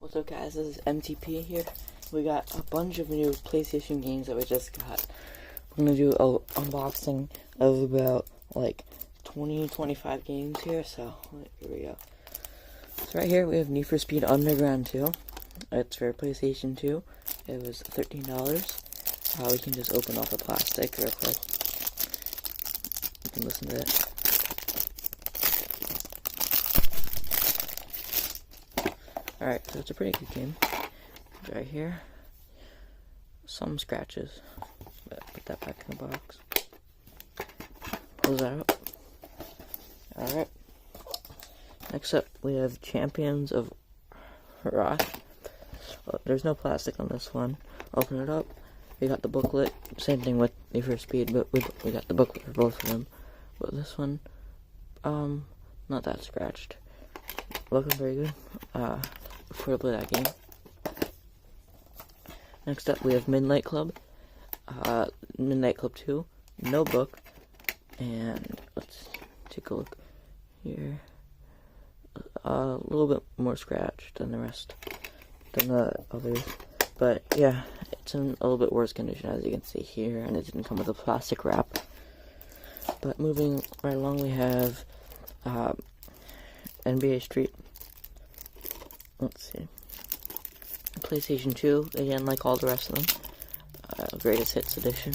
What's up, guys? This is MTP here. We got a bunch of new PlayStation games that we just got. We're gonna do an unboxing of about like 20-25 games here, so here we go. So right here we have Need for Speed Underground 2. It's for PlayStation 2. It was $13. We can just open off the plastic real quick. You can listen to it. Alright, so it's a pretty good game. Right here. Some scratches. But put that back in the box. Close that up. Alright. Next up, we have Champions of Rock. Oh, there's no plastic on this one. Open it up. We got the booklet. Same thing with Need for Speed, but we got the booklet for both of them. But this one, not that scratched. Looking very good. Before I play that game. Next up, we have Midnight Club. Midnight Club 2. No book. And let's take a look here. A little bit more scratched than the rest, than the others. But yeah, it's in a little bit worse condition, as you can see here, and it didn't come with a plastic wrap. But moving right along, we have NBA Street. Let's see. PlayStation 2, again, like all the rest of them. Greatest Hits Edition.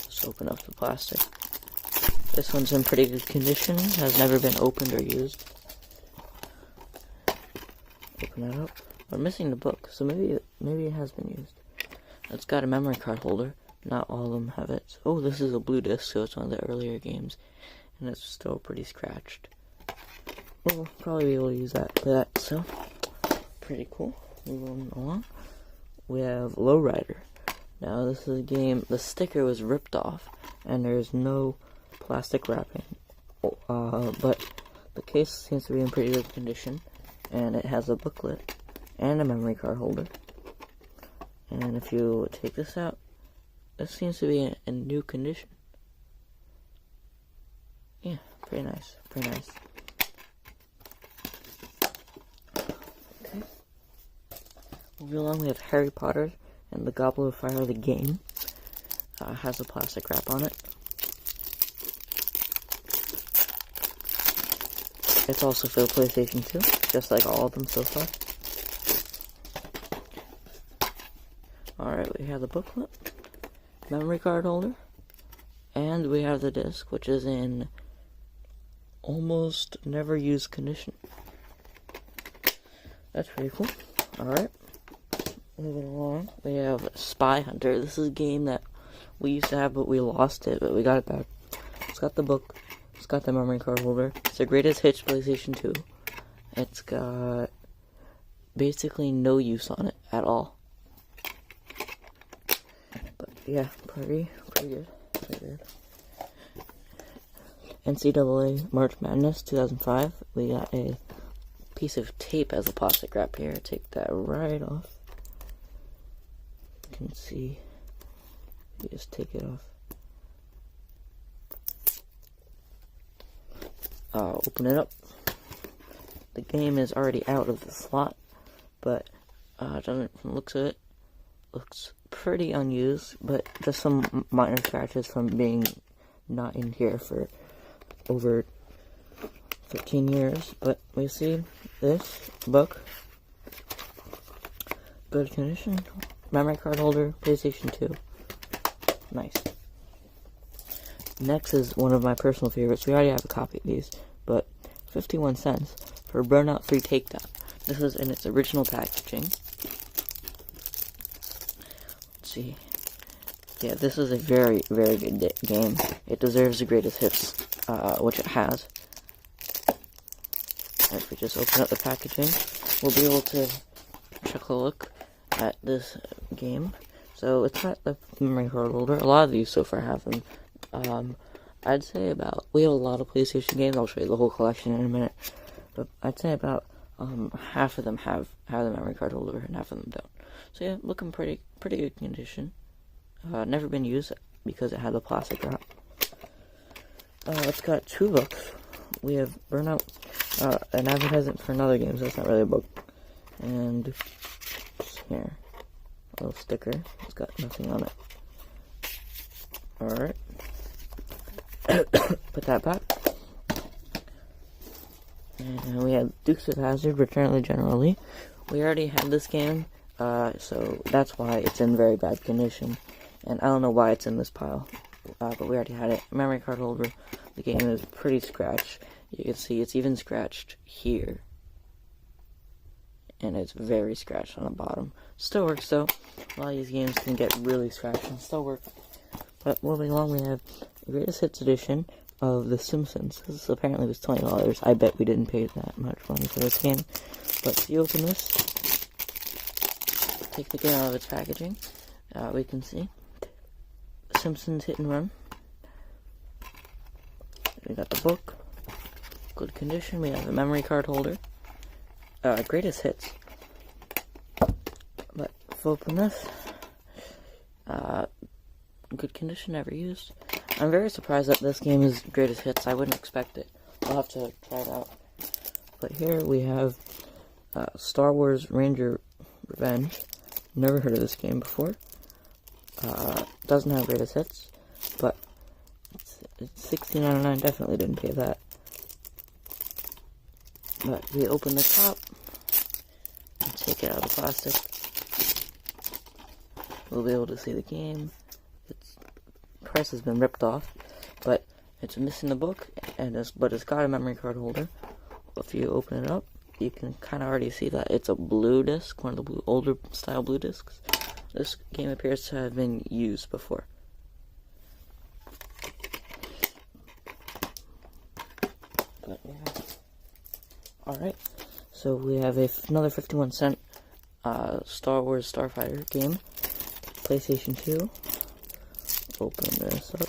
Let's open up the plastic. This one's in pretty good condition, has never been opened or used. Open that up. We're missing the book, so maybe it has been used. It's got a memory card holder. Not all of them have it. Oh, this is a blue disc, so it's one of the earlier games, and it's still pretty scratched. We'll probably be able to use that for that, so pretty cool. Moving along, we have Lowrider. Now this is a game, the sticker was ripped off, and there's no plastic wrapping, but the case seems to be in pretty good condition, and it has a booklet and a memory card holder. And if you take this out, this seems to be in new condition. Yeah, pretty nice, pretty nice. Okay. Moving along, we have Harry Potter and the Goblet of Fire, the game. Has a plastic wrap on it. It's also for the PlayStation 2, just like all of them so far. Alright, we have the booklet, memory card holder, and we have the disc, which is in almost never used condition. That's pretty cool. Alright, moving along, we have Spy Hunter. This is a game that we used to have, but we lost it, but we got it back. It's got the book. It's got the memory card holder. It's the Greatest Hits PlayStation 2. It's got basically no use on it at all. But yeah, pretty good. Pretty good. NCAA March Madness 2005. We got a piece of tape as a plastic wrap here. Take that right off. You can see. You just take it off. Open it up. The game is already out of the slot, but from the looks of it, looks pretty unused, but just some minor scratches from being not in here for over 13 years. But we see this book, good condition, memory card holder, PlayStation 2, nice. Next is one of my personal favorites. We already have a copy of these, but 51 cents for Burnout 3 Takedown. This is in its original packaging. Let's see. Yeah, this is a very, very good game. It deserves the greatest hits, which it has. And if we just open up the packaging, we'll be able to take a look at this game. So it's got the memory card holder. A lot of these so far have them. I'd say we have a lot of PlayStation games. I'll show you the whole collection in a minute. But I'd say about half of them have the memory card holder and half of them don't. So yeah, looking pretty good condition. Never been used because it had the plastic wrap. It's got two books. We have Burnout, an advertisement for another game, so it's not really a book. And here, a little sticker. It's got nothing on it. Alright. Put that back. And we have Dukes of Hazzard, Return of the General Lee. We already had this game, so that's why it's in very bad condition. And I don't know why it's in this pile, but we already had it. Memory card holder. The game is pretty scratched. You can see it's even scratched here. And it's very scratched on the bottom. Still works though. A lot of these games can get really scratched and still work. But moving along, we have the Greatest Hits edition of The Simpsons. This apparently was $20. I bet we didn't pay that much money for this game. But if you open this, take the game out of its packaging, we can see Simpsons Hit and Run. We got the book, good condition. We have the memory card holder, greatest hits. But if we open this, good condition, never used. I'm very surprised that this game is greatest hits. I wouldn't expect it. I'll have to try it out. But here we have Star Wars Ranger Revenge. Never heard of this game before. Doesn't have greatest hits, but it's $16.99. Definitely didn't pay that. But we open the top and take it out of the plastic. We'll be able to see the game. Its price has been ripped off, but it's missing the book, but it's got a memory card holder. If you open it up, you can kind of already see that it's a blue disc, one of the older style blue discs. This game appears to have been used before. But yeah. Alright, so we have another 51-cent Star Wars Starfighter game. PlayStation 2. Open this up.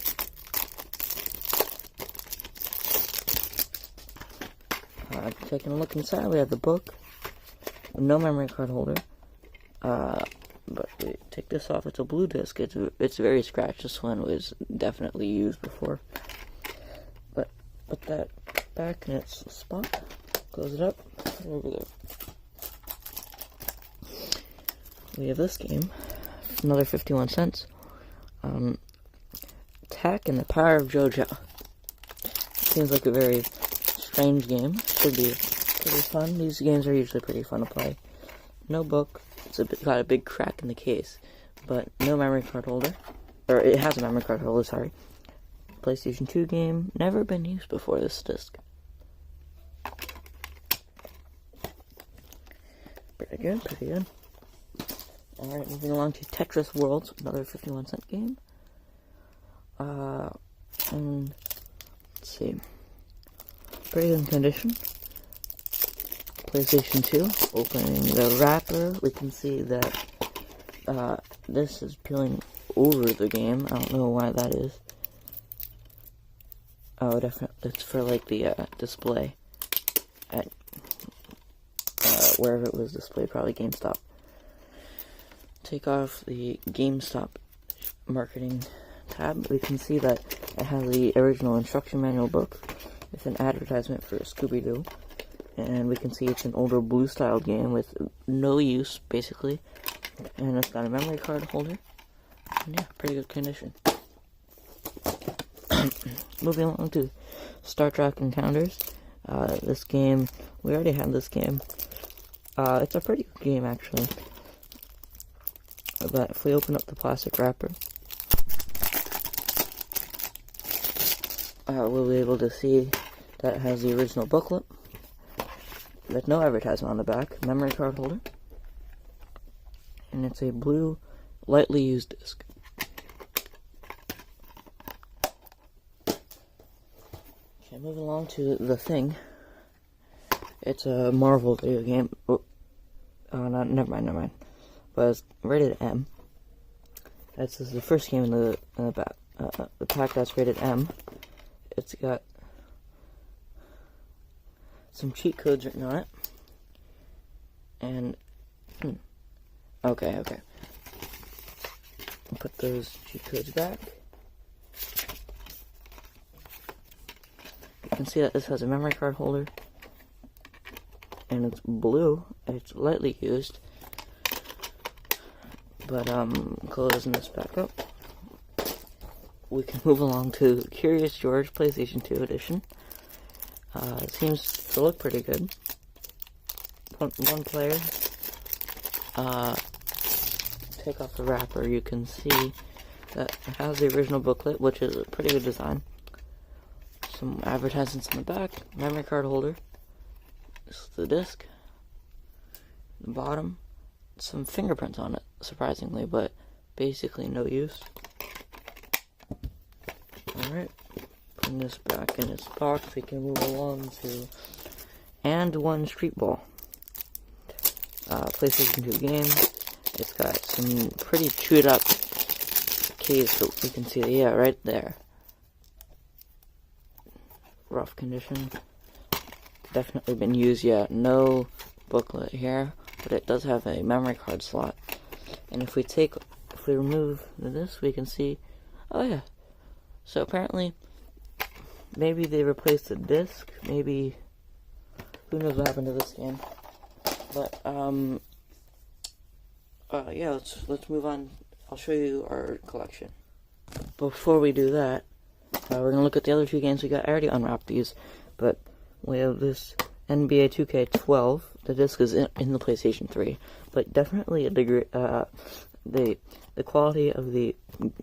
Taking a look inside, we have the book. No memory card holder. But we take this off. It's a blue disc. It's very scratched. This one was definitely used before. But put that back in its spot. Close it up. Put it over there. We have this game. Another 51 cents. Attack and the Power of JoJo. Seems like a very strange game. Should be pretty fun. These games are usually pretty fun to play. No book. It's got a big crack in the case, but no memory card holder. Or it has a memory card holder, sorry. PlayStation 2 game. Never been used before, this disc. Pretty good, pretty good. Alright, moving along to Tetris Worlds, another 51-cent game. And let's see. Pretty good condition. PlayStation 2. Opening the wrapper, we can see that this is peeling over the game. I don't know why that is. Oh, definitely, it's for like the display at wherever it was displayed, probably GameStop. Take off the GameStop marketing tab. We can see that it has the original instruction manual book with an advertisement for Scooby-Doo. And we can see it's an older blue style game with no use, basically. And it's got a memory card holder. And yeah, pretty good condition. Moving along to Star Trek Encounters. This game, we already had this game. It's a pretty good game, actually. But if we open up the plastic wrapper, we'll be able to see that it has the original booklet. There's no advertisement on the back. Memory card holder. And it's a blue, lightly used disc. Okay, moving along to The Thing. It's a Marvel video game. Oh, no, never mind. But it's rated M. This is the first game in the pack that's rated M. It's got some cheat codes written on it. And okay. I'll put those cheat codes back. You can see that this has a memory card holder and it's blue. It's lightly used. But, closing this back up, we can move along to Curious George PlayStation 2 Edition. It seems to look pretty good. One player. Take off the wrapper, you can see that it has the original booklet, which is a pretty good design. Some advertisements in the back, memory card holder. This is the disc. The bottom, some fingerprints on it, surprisingly, but basically no use. Alright, putting this back in its box, we can move along to And One Street Ball. PlayStation 2 game. It's got some pretty chewed up keys, so we can see, yeah, right there. Rough condition. Definitely been used yet. No booklet here, but it does have a memory card slot. And if we remove this, we can see, oh yeah. So apparently, maybe they replaced the disc. Maybe, who knows what happened to this game. But yeah, let's move on. I'll show you our collection. Before we do that, we're gonna look at the other two games we got. I already unwrapped these, but we have this NBA 2K12. The disc is in the PlayStation 3, but definitely a degree. The quality of the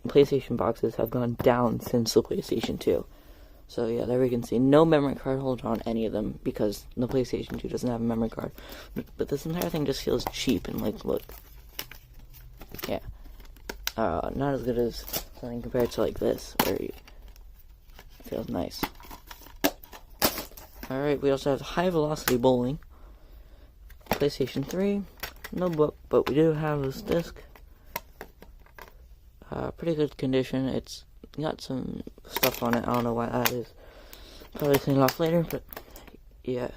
PlayStation boxes have gone down since the PlayStation 2. So yeah, there we can see no memory card holder on any of them because the PlayStation 2 doesn't have a memory card. But this entire thing just feels cheap and like, look. Yeah. Not as good as something compared to like this, where it feels nice. Alright, we also have High Velocity Bowling. PlayStation 3. No book, but we do have this disc. Pretty good condition. It's got some stuff on it. I don't know why that is. Probably clean it off later, but yeah.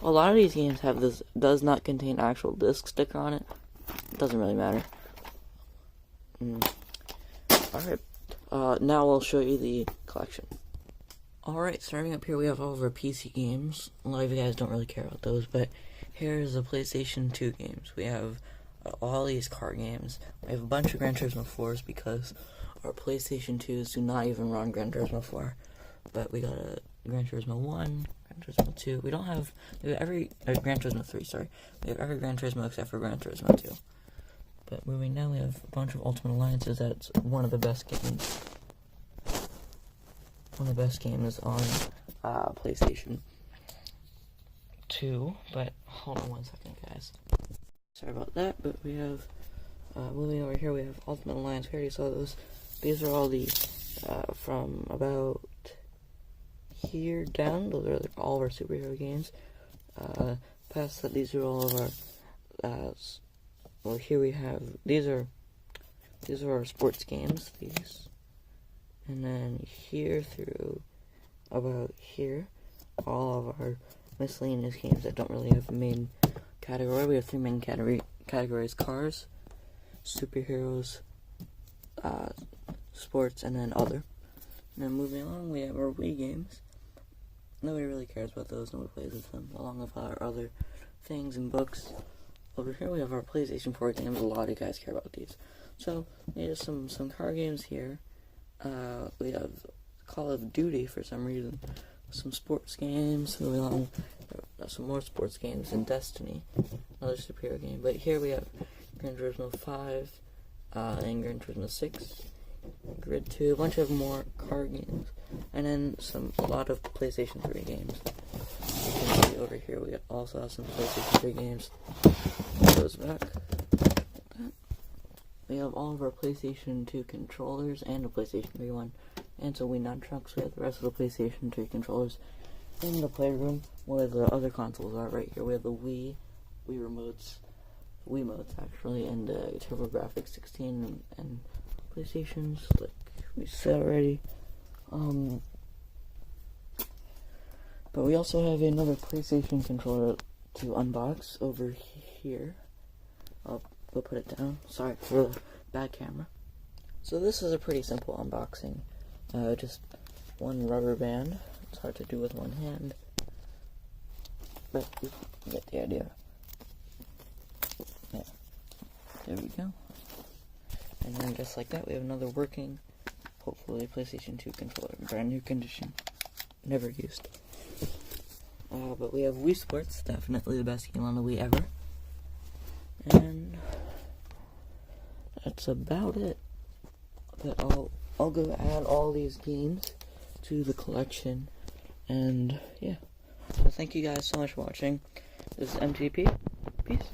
A lot of these games have this does not contain actual disc sticker on it. It doesn't really matter. Alright. Now I'll show you the collection. Alright, starting up here we have all of our PC games. A lot of you guys don't really care about those, but here's the PlayStation 2 games. We have all these car games. We have a bunch of Gran Turismo 4s because our PlayStation 2s do not even run Gran Turismo 4. But we got a Gran Turismo 1, Gran Turismo 2. We have every Gran Turismo 3, sorry. We have every Gran Turismo except for Gran Turismo 2. But moving now, we have a bunch of Ultimate Alliances. That's one of the best games. One of the best games on PlayStation 2. But hold on one second, guys. Sorry about that, but we have, moving over here, we have Ultimate Alliance. We already saw those. These are all the, from about here down. Those are all of our superhero games. Past that, these are all of our, well, here we have, these are our sports games, these. And then here through about here, all of our miscellaneous games that don't really have a main category. We have three main categories: cars, superheroes, sports, and then other. And then moving along, we have our Wii games. Nobody really cares about those, nobody plays with them, along with our other things and books. Over here we have our PlayStation 4 games. A lot of you guys care about these. So, we have some car games here. We have Call of Duty for some reason. Some sports games, moving along, some more sports games, and Destiny, another superhero game. But here we have Gran Turismo 5, and Gran Turismo 6, Grid 2, a bunch of more car games, and then a lot of PlayStation 3 games. You can see over here we also have some PlayStation 3 games. Goes back. We have all of our PlayStation 2 controllers and a PlayStation 3 one. And so we nunchucks with the rest of the PlayStation 3 controllers in the playroom where the other consoles are. Right here we have the Wii remotes, Wiimotes actually, and TurboGrafx 16 and PlayStations, like we said already. But we also have another PlayStation controller to unbox over here. I'll put it down. Sorry for the bad camera. So this is a pretty simple unboxing. Just one rubber band. It's hard to do with one hand. but you get the idea. Yeah, there we go. And then just like that, we have another working, hopefully, PlayStation 2 controller. Brand new condition. Never used. But we have Wii Sports, definitely the best game on the Wii ever. And that's about it. But I'll go add all these games to the collection. And yeah. So thank you guys so much for watching. This is MTP. Peace.